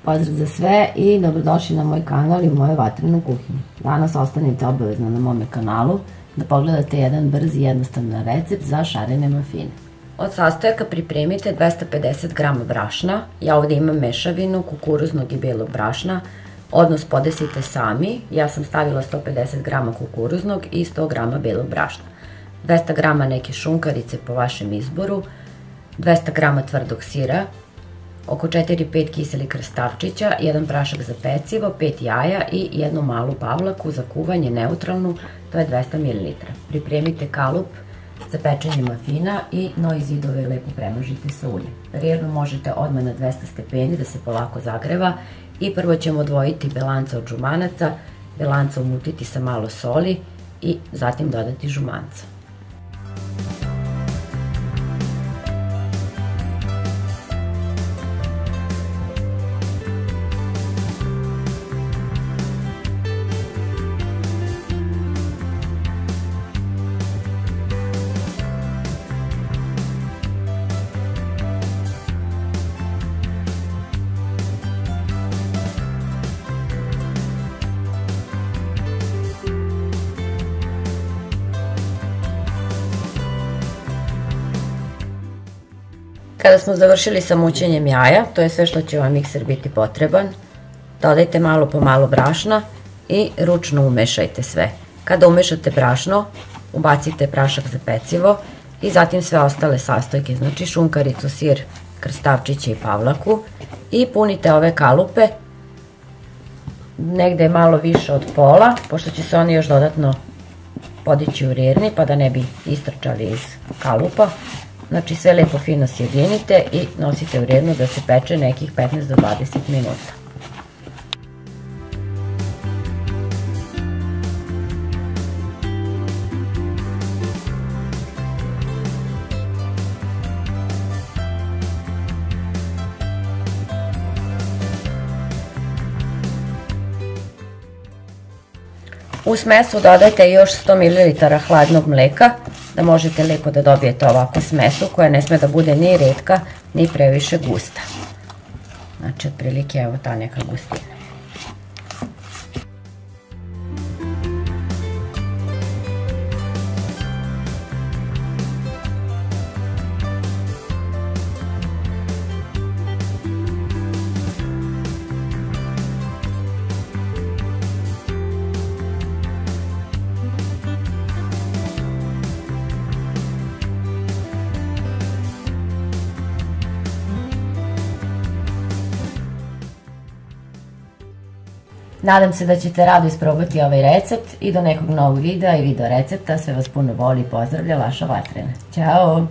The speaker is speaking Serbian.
Pozdrav za sve i dobrodošli na moj kanal i u moju vatrenu kuhinju. Danas ostanite obavezno na mome kanalu da pogledate jedan brz i jednostavan recept za šarene mafine. Od sastojaka pripremite 250 g brašna. Ja ovdje imam mešavinu kukuruznog i belog brašna. Odnos podesite sami. Ja sam stavila 150 g kukuruznog i 100 g belog brašna. 200 g neke šunkarice po vašem izboru, 200 g tvrdog sira, oko 4-5 kiselih krastavčića, 1 prašak za pecivo, 5 jaja i jednu malu pavlaku za kuvanje neutralnu, to je 200 ml. Pripremite kalup za pečenje mafina i noj zidove lepo premažite sa uljem. Rernu možete odmah na 200 stepeni da se polako zagreva i prvo ćemo odvojiti belanca od žumanaca, belanca umutiti sa malo soli i zatim dodati žumanca. Kada smo završili sa mućenjem jaja, to je sve što će vam mikser biti potreban, dodajte malo po malo brašna i ručno umešajte sve. Kada umešate brašno, ubacite prašak za pecivo i zatim sve ostale sastojke, znači šunkaricu, sir, krastavčiće i pavlaku i punite ove kalupe negde malo više od pola, pošto će se oni još dodatno podići u rerni pa da ne bi istrčali iz kalupa. Znači sve lepo fino sjedinite i nosite u rernu da se peče nekih 15 do 20 minuta. U smesu dodajte još 100 ml hladnog mleka da možete lepo da dobijete ovakvu smesu koja ne sme da bude ni retka ni previše gusta. Znači otprilike evo ta neka gustina. Nadam se da ćete rado isprobati ovaj recept i do nekog novog videa i video recepta. Sve vas puno voli i pozdravlja vaša Vatrena. Ćao!